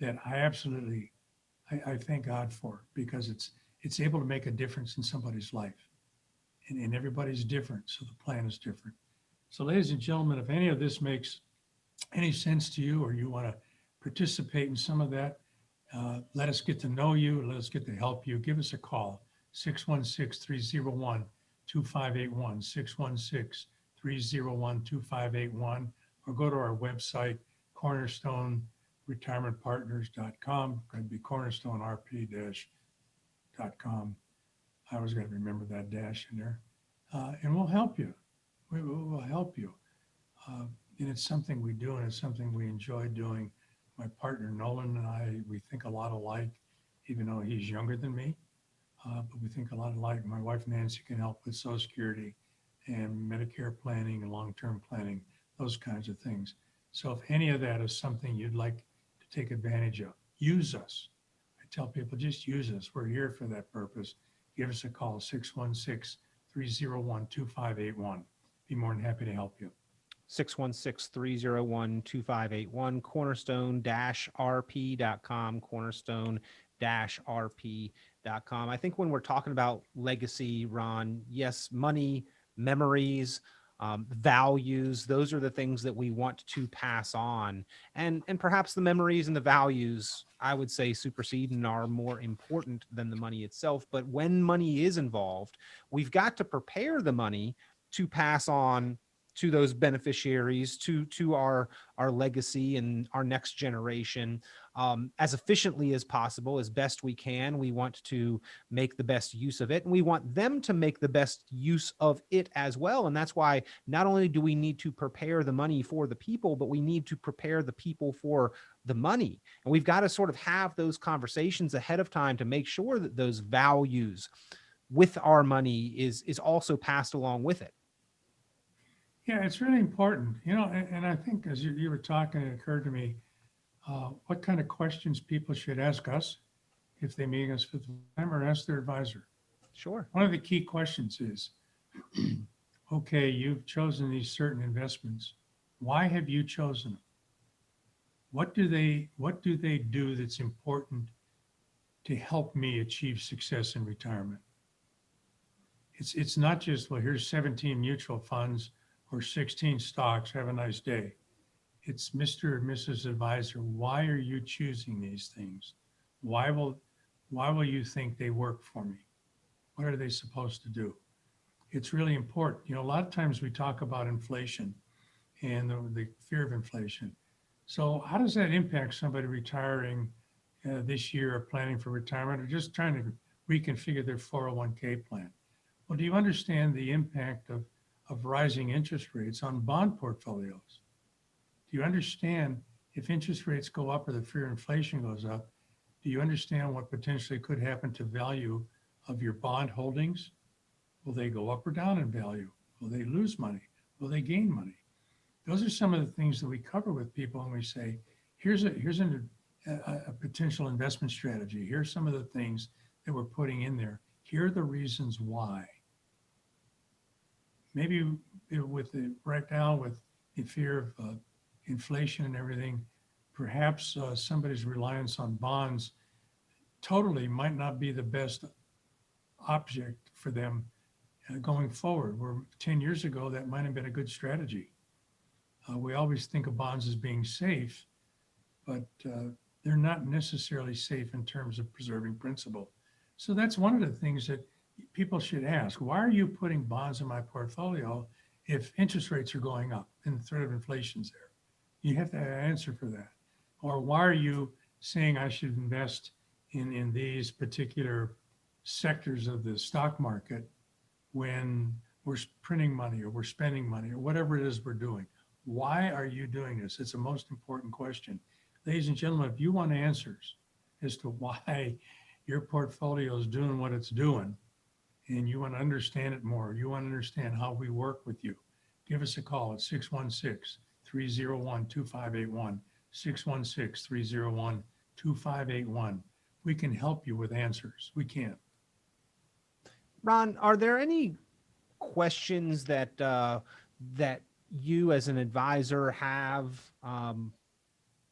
that I absolutely, I thank God for, because it's able to make a difference in somebody's life, and everybody's different. So the plan is different. So ladies and gentlemen, if any of this makes any sense to you, or you want to participate in some of that, Let us get to know you. Let us get to help you. Give us a call, 616-301-2581, 616-301-2581, or go to our website, cornerstoneretirementpartners.com. Could be cornerstonerp-.com. I always got to remember that dash in there. And we'll help you. We will help you. And it's something we do, and it's something we enjoy doing. My partner Nolan and I, we think a lot alike, even though he's younger than me. But we think a lot alike. My wife Nancy can help with Social Security and Medicare planning and long-term planning, those kinds of things. So if any of that is something you'd like to take advantage of, use us. I tell people, just use us. We're here for that purpose. Give us a call, 616-301-2581. Be more than happy to help you. 616-301-2581, cornerstone-rp.com, cornerstone-rp.com. I think when we're talking about legacy, Ron, yes, money, memories, values, those are the things that we want to pass on. And perhaps the memories and the values, I would say, supersede and are more important than the money itself. But when money is involved, we've got to prepare the money to pass on to those beneficiaries, to our legacy and our next generation, as efficiently as possible, as best we can. We want to make the best use of it, and we want them to make the best use of it as well. And that's why not only do we need to prepare the money for the people, but we need to prepare the people for the money. And we've got to sort of have those conversations ahead of time to make sure that those values with our money is also passed along with it. Yeah, it's really important, and I think as you were talking, it occurred to me, what kind of questions people should ask us if they meet us for the time, or ask their advisor. Sure. One of the key questions is, okay, you've chosen these certain investments. Why have you chosen them? What do they do that's important to help me achieve success in retirement? It's not just, well, here's 17 mutual funds or 16 stocks, have a nice day. It's Mr. and Mrs. Advisor, why are you choosing these things? Why will you think they work for me? What are they supposed to do? It's really important. A lot of times we talk about inflation and the fear of inflation. So how does that impact somebody retiring this year, or planning for retirement, or just trying to reconfigure their 401k plan? Well, do you understand the impact of rising interest rates on bond portfolios? Do you understand if interest rates go up or the fear of inflation goes up, do you understand what potentially could happen to value of your bond holdings? Will they go up or down in value? Will they lose money? Will they gain money? Those are some of the things that we cover with people, and we say, here's a potential investment strategy. Here's some of the things that we're putting in there. Here are the reasons why. Maybe right now with the fear of inflation and everything, perhaps somebody's reliance on bonds totally might not be the best object for them going forward. Where 10 years ago, that might have been a good strategy. We always think of bonds as being safe, but they're not necessarily safe in terms of preserving principal. So that's one of the things that people should ask. Why are you putting bonds in my portfolio if interest rates are going up and the threat of inflation's there? You have to have an answer for that. Or why are you saying I should invest in these particular sectors of the stock market when we're printing money or we're spending money or whatever it is we're doing? Why are you doing this? It's the most important question. Ladies and gentlemen, if you want answers as to why your portfolio is doing what it's doing, and you want to understand it more, you want to understand how we work with you, give us a call at 616-301-2581, 616-301-2581. We can help you with answers. We can. Ron, are there any questions that that you as an advisor have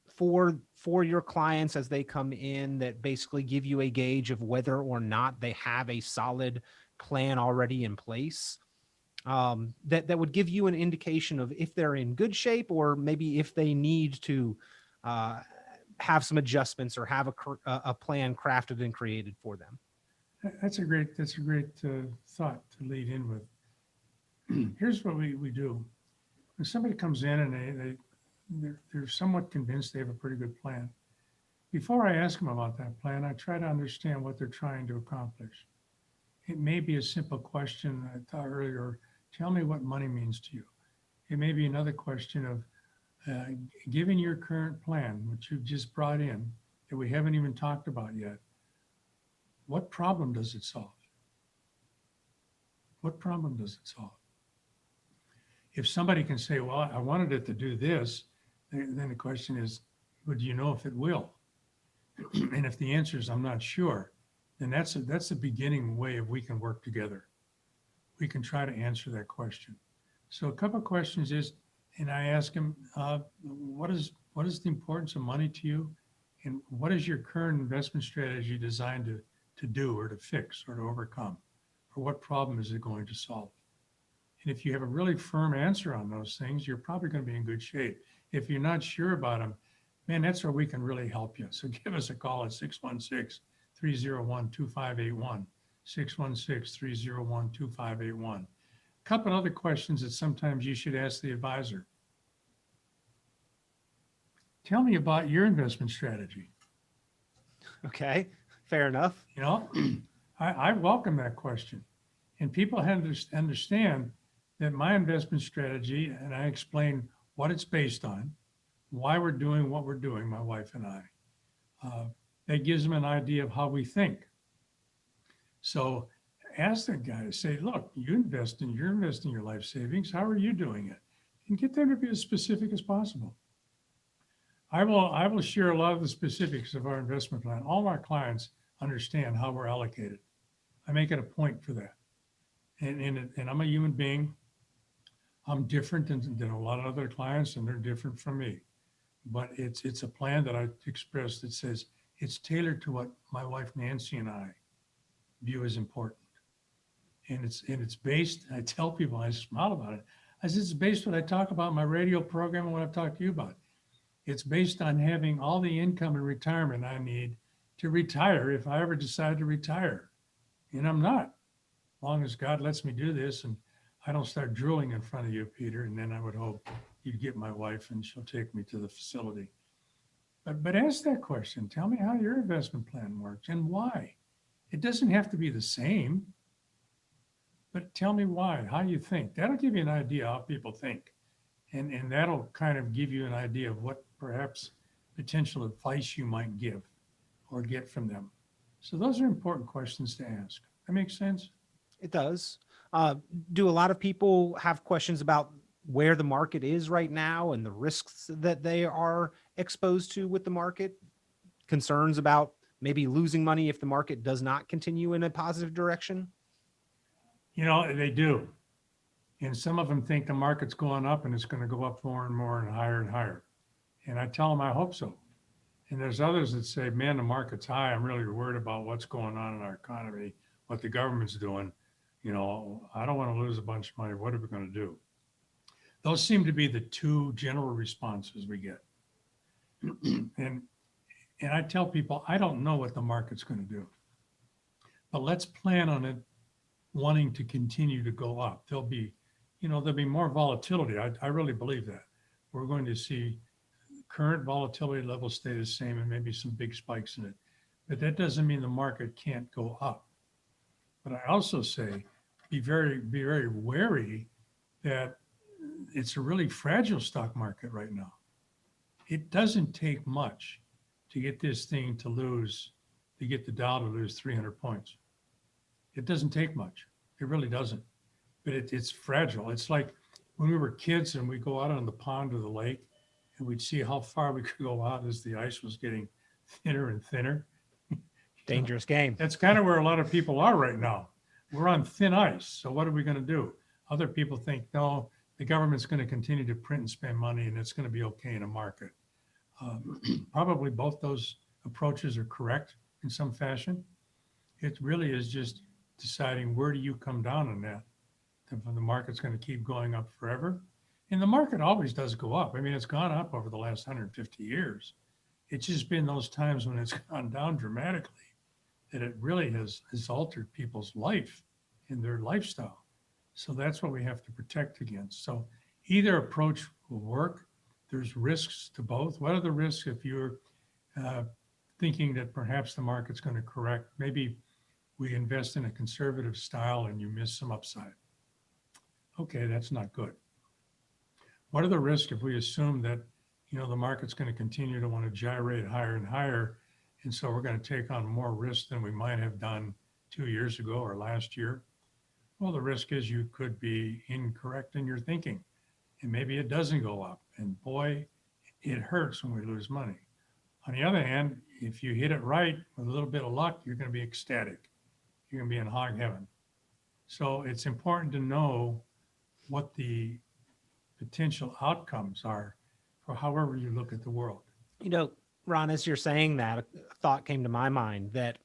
for your clients as they come in that basically give you a gauge of whether or not they have a solid plan already in place, that would give you an indication of if they're in good shape, or maybe if they need to have some adjustments or have a plan crafted and created for them. That's a great thought to lead in with. Here's what we do. When somebody comes in and they're somewhat convinced they have a pretty good plan, before I ask them about that plan, I try to understand what they're trying to accomplish. It may be a simple question I thought earlier, tell me what money means to you. It may be another question of, given your current plan, which you've just brought in, that we haven't even talked about yet, what problem does it solve? What problem does it solve? If somebody can say, well, I wanted it to do this, then the question is, well, do you know if it will? And if the answer is, I'm not sure, then that's the beginning way of we can work together. We can try to answer that question. So a couple of questions is, and I ask him, what is the importance of money to you? And what is your current investment strategy designed to do or to fix or to overcome? Or what problem is it going to solve? And if you have a really firm answer on those things, you're probably going to be in good shape. If you're not sure about them, man, that's where we can really help you. So give us a call at 616-301-2581, 616-301-2581. A couple other questions that sometimes you should ask the advisor. Tell me about your investment strategy. Okay, fair enough. You know, I welcome that question. And people have to understand that my investment strategy, and I explain what it's based on, why we're doing what we're doing, my wife and I, that gives them an idea of how we think. So ask that guy to say, look, you're investing your life savings. How are you doing it? And get them to be as specific as possible. I will share a lot of the specifics of our investment plan. All our clients understand how we're allocated. I make it a point for that. And I'm a human being. I'm different than a lot of other clients, and they're different from me. But it's a plan that I expressed that says it's tailored to what my wife Nancy and I view as important. And it's based, I tell people, I smile about it. I said, it's based on what I talk about in my radio program and what I've talked to you about. It's based on having all the income and retirement I need to retire if I ever decide to retire. And I'm not, as long as God lets me do this and I don't start drooling in front of you, Peter, and then I would hope you'd get my wife and she'll take me to the facility. But ask that question. Tell me how your investment plan works and why. It doesn't have to be the same, but tell me why, how you think. That'll give you an idea how people think. And that'll kind of give you an idea of what perhaps potential advice you might give or get from them. So those are important questions to ask. That makes sense? It does. Do a lot of people have questions about where the market is right now and the risks that they are exposed to with the market? Concerns about maybe losing money if the market does not continue in a positive direction? You know, they do. And some of them think the market's going up and it's going to go up more and more and higher and higher. And I tell them, I hope so. And there's others that say, man, the market's high. I'm really worried about what's going on in our economy, what the government's doing. You know, I don't want to lose a bunch of money. What are we going to do? Those seem to be the two general responses we get. And I tell people, I don't know what the market's going to do, but let's plan on it wanting to continue to go up. There'll be more volatility. I really believe that. We're going to see current volatility levels stay the same and maybe some big spikes in it. But that doesn't mean the market can't go up. But I also say, be very wary that it's a really fragile stock market right now. It doesn't take much to get this thing to get the Dow to lose 300 points. It doesn't take much. It really doesn't. But it's fragile. It's like when we were kids and we go out on the pond or the lake and we'd see how far we could go out as the ice was getting thinner and thinner. Dangerous game. That's kind of where a lot of people are right now. We're on thin ice. So what are we going to do? Other people think, no, the government's going to continue to print and spend money and it's going to be okay in a market. Probably both those approaches are correct in some fashion. It really is just deciding where do you come down on that. The market's going to keep going up forever. And the market always does go up. I mean, it's gone up over the last 150 years. It's just been those times when it's gone down dramatically that it really has altered people's life and their lifestyle. So that's what we have to protect against. So either approach will work. There's risks to both. What are the risks if you're thinking that perhaps the market's going to correct? Maybe we invest in a conservative style and you miss some upside. Okay, that's not good. What are the risks if we assume that, the market's going to continue to want to gyrate higher and higher, and so we're going to take on more risk than we might have done 2 years ago or last year? Well, the risk is you could be incorrect in your thinking, and maybe it doesn't go up. And boy, it hurts when we lose money. On the other hand, if you hit it right with a little bit of luck, you're going to be ecstatic. You're going to be in hog heaven. So it's important to know what the potential outcomes are for however you look at the world. Ron, as you're saying that, a thought came to my mind that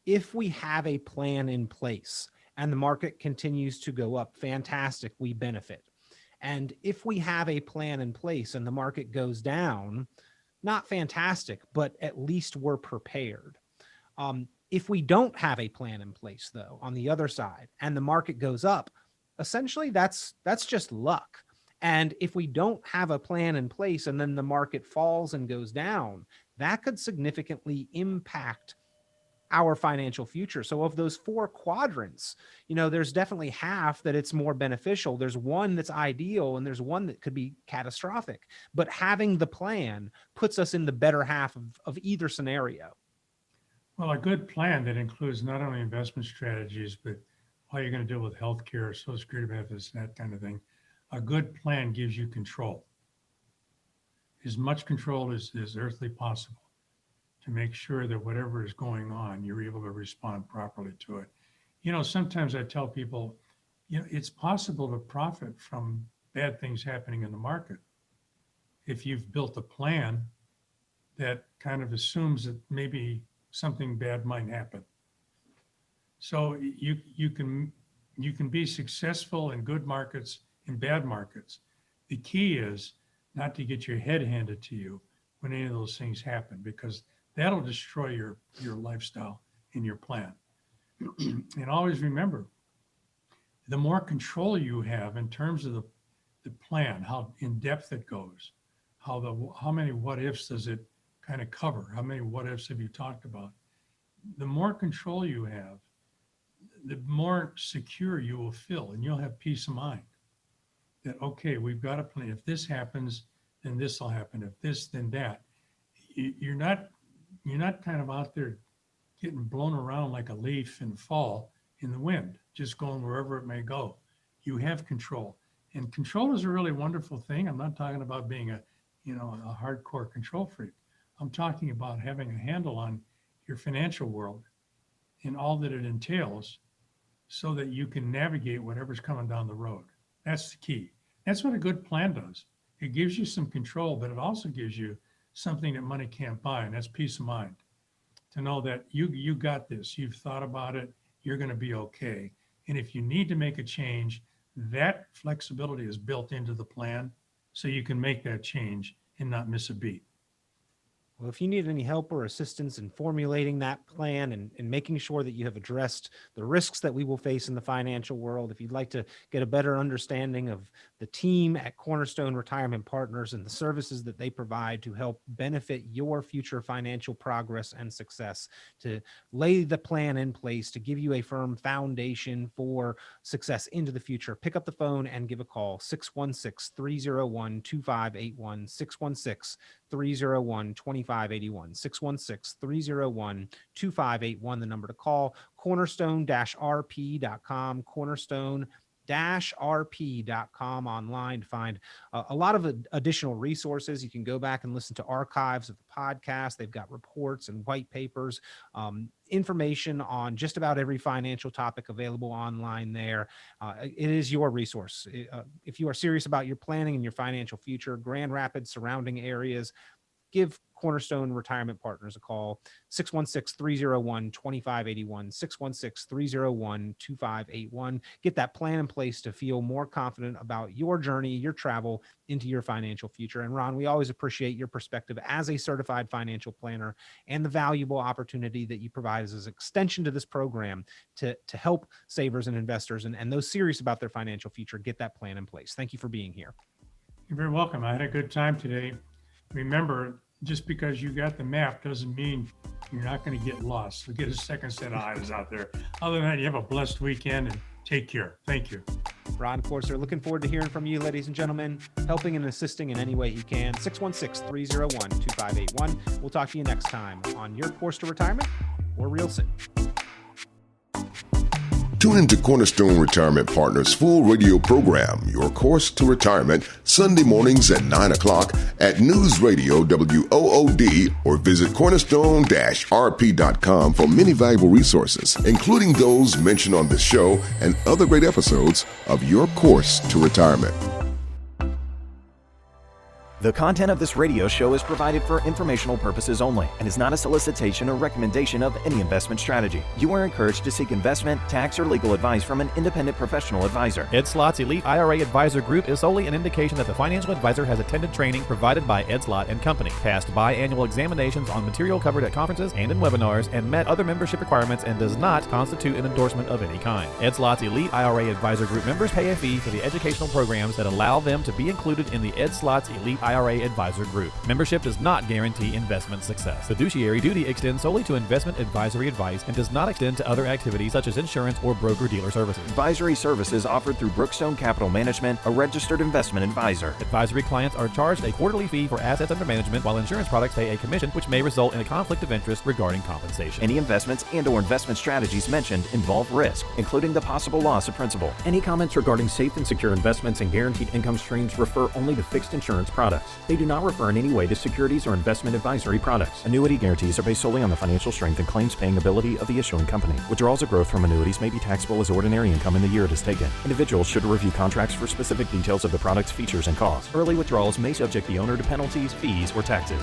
if we have a plan in place and the market continues to go up, fantastic, we benefit. And if we have a plan in place and the market goes down, not fantastic, but at least we're prepared. If we don't have a plan in place, though, on the other side, and the market goes up, essentially that's just luck. And if we don't have a plan in place and then the market falls and goes down, that could significantly impact our financial future. So of those 4 quadrants, there's definitely half that it's more beneficial. There's one that's ideal and there's one that could be catastrophic. But having the plan puts us in the better half of either scenario. Well, a good plan that includes not only investment strategies, but how you're going to deal with healthcare, Social Security benefits, that kind of thing. A good plan gives you control, as much control as earthly possible, to make sure that whatever is going on, you're able to respond properly to it. Sometimes I tell people, it's possible to profit from bad things happening in the market if you've built a plan that kind of assumes that maybe something bad might happen. So you can be successful in good markets, in bad markets. The key is not to get your head handed to you when any of those things happen, because that'll destroy your lifestyle and your plan. And always remember, the more control you have in terms of the plan, how in depth it goes, how many what ifs does it kind of cover, how many what ifs have you talked about, the more control you have, the more secure you will feel, and you'll have peace of mind that, okay, we've got a plan. If this happens, then this will happen. If this, then that. You're not kind of out there getting blown around like a leaf in fall in the wind, just going wherever it may go. You have control, and control is a really wonderful thing. I'm not talking about being a hardcore control freak. I'm talking about having a handle on your financial world and all that it entails, so that you can navigate whatever's coming down the road. That's the key. That's what a good plan does. It gives you some control, but it also gives you something that money can't buy, and that's peace of mind. To know that you got this, you've thought about it, you're going to be okay. And if you need to make a change, that flexibility is built into the plan, so you can make that change and not miss a beat. Well, if you need any help or assistance in formulating that plan and making sure that you have addressed the risks that we will face in the financial world, if you'd like to get a better understanding of the team at Cornerstone Retirement Partners and the services that they provide to help benefit your future financial progress and success, to lay the plan in place to give you a firm foundation for success into the future, pick up the phone and give a call, 616-301-2581, 616-301-2581, 616-301-2581, the number to call. Cornerstone-rp.com, Cornerstone-rp.com, online to find a lot of additional resources. You can go back and listen to archives of the podcast. They've got reports and white papers, information on just about every financial topic available online there. It is your resource. If you are serious about your planning and your financial future, Grand Rapids, surrounding areas, give Cornerstone Retirement Partners a call, 616-301-2581, 616-301-2581. Get that plan in place to feel more confident about your journey, your travel into your financial future. And Ron, we always appreciate your perspective as a certified financial planner and the valuable opportunity that you provide as an extension to this program to help savers and investors and those serious about their financial future get that plan in place. Thank you for being here. You're very welcome. I had a good time today. Remember, just because you got the map doesn't mean you're not going to get lost. So get a second set of eyes out there. Other than that, you have a blessed weekend and take care. Thank you. Ron Corser, looking forward to hearing from you, ladies and gentlemen, helping and assisting in any way you can. 616-301-2581. We'll talk to you next time on Your Course to Retirement or real soon. Tune into Cornerstone Retirement Partners' full radio program, Your Course to Retirement, Sunday mornings at 9 o'clock at News Radio WOOD, or visit cornerstone-rp.com for many valuable resources, including those mentioned on this show and other great episodes of Your Course to Retirement. The content of this radio show is provided for informational purposes only and is not a solicitation or recommendation of any investment strategy. You are encouraged to seek investment, tax, or legal advice from an independent professional advisor. Ed Slott's Elite IRA Advisor Group is solely an indication that the financial advisor has attended training provided by Ed Slott and Company, passed biannual examinations on material covered at conferences and in webinars, and met other membership requirements and does not constitute an endorsement of any kind. Ed Slott's Elite IRA Advisor Group members pay a fee for the educational programs that allow them to be included in the Ed Slott's Elite IRA Advisor Group. Membership does not guarantee investment success. Fiduciary duty extends solely to investment advisory advice and does not extend to other activities such as insurance or broker-dealer services. Advisory services offered through Brookstone Capital Management, a registered investment advisor. Advisory clients are charged a quarterly fee for assets under management, while insurance products pay a commission, which may result in a conflict of interest regarding compensation. Any investments and/or investment strategies mentioned involve risk, including the possible loss of principal. Any comments regarding safe and secure investments and guaranteed income streams refer only to fixed insurance products. They do not refer in any way to securities or investment advisory products. Annuity guarantees are based solely on the financial strength and claims-paying ability of the issuing company. Withdrawals of growth from annuities may be taxable as ordinary income in the year it is taken. Individuals should review contracts for specific details of the product's features and costs. Early withdrawals may subject the owner to penalties, fees, or taxes.